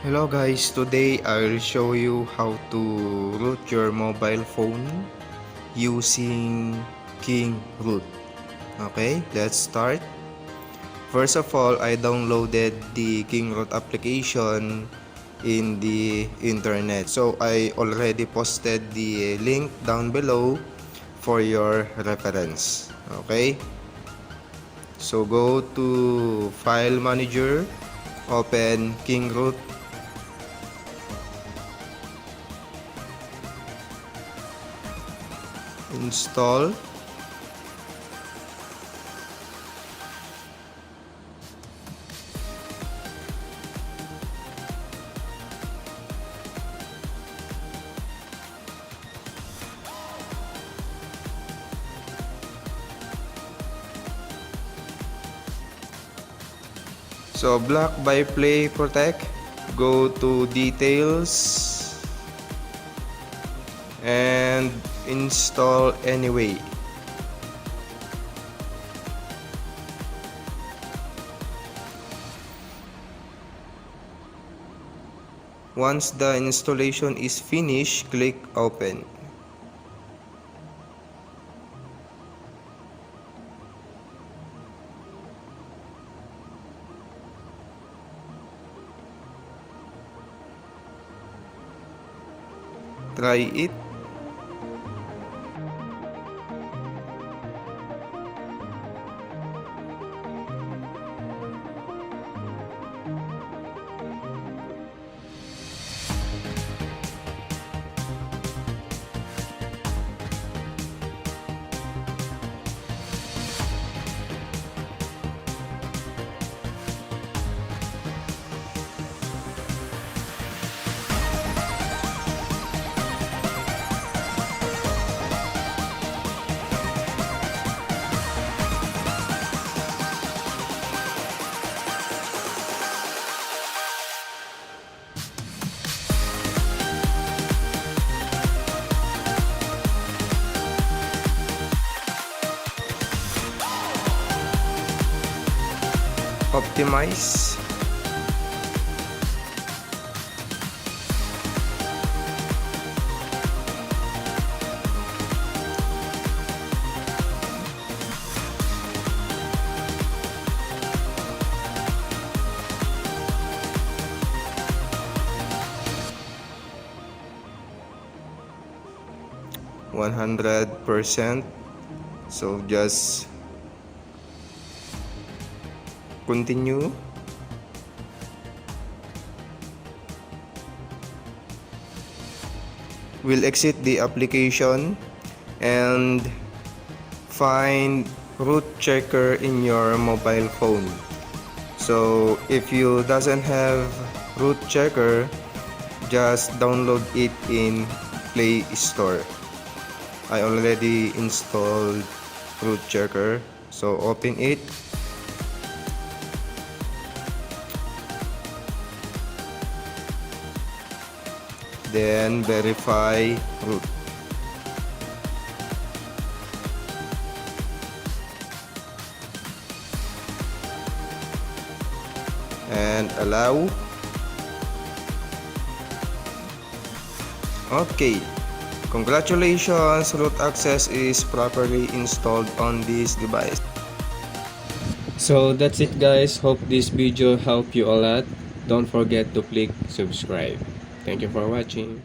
Hello guys, today I'll show you how to root your mobile phone using King Root. Okay, let's start. First of all, I downloaded the King Root application in the internet. So I already posted the link down below for your reference. Okay, so go to File Manager, open King Root. Install. So block by Play Protect, go to details and install anyway. Once the installation is finished, click open. Try it. Optimize. %100%. So just continue. We'll exit the application and find root checker in your mobile phone. So if you doesn't have root checker, just download it in Play Store. I already installed root checker, so open it. Then verify root. And allow. Okay. Congratulations, root access is properly installed on this device. So that's it guys, hope this video helped you a lot. Don't forget to click subscribe. Thank you for watching.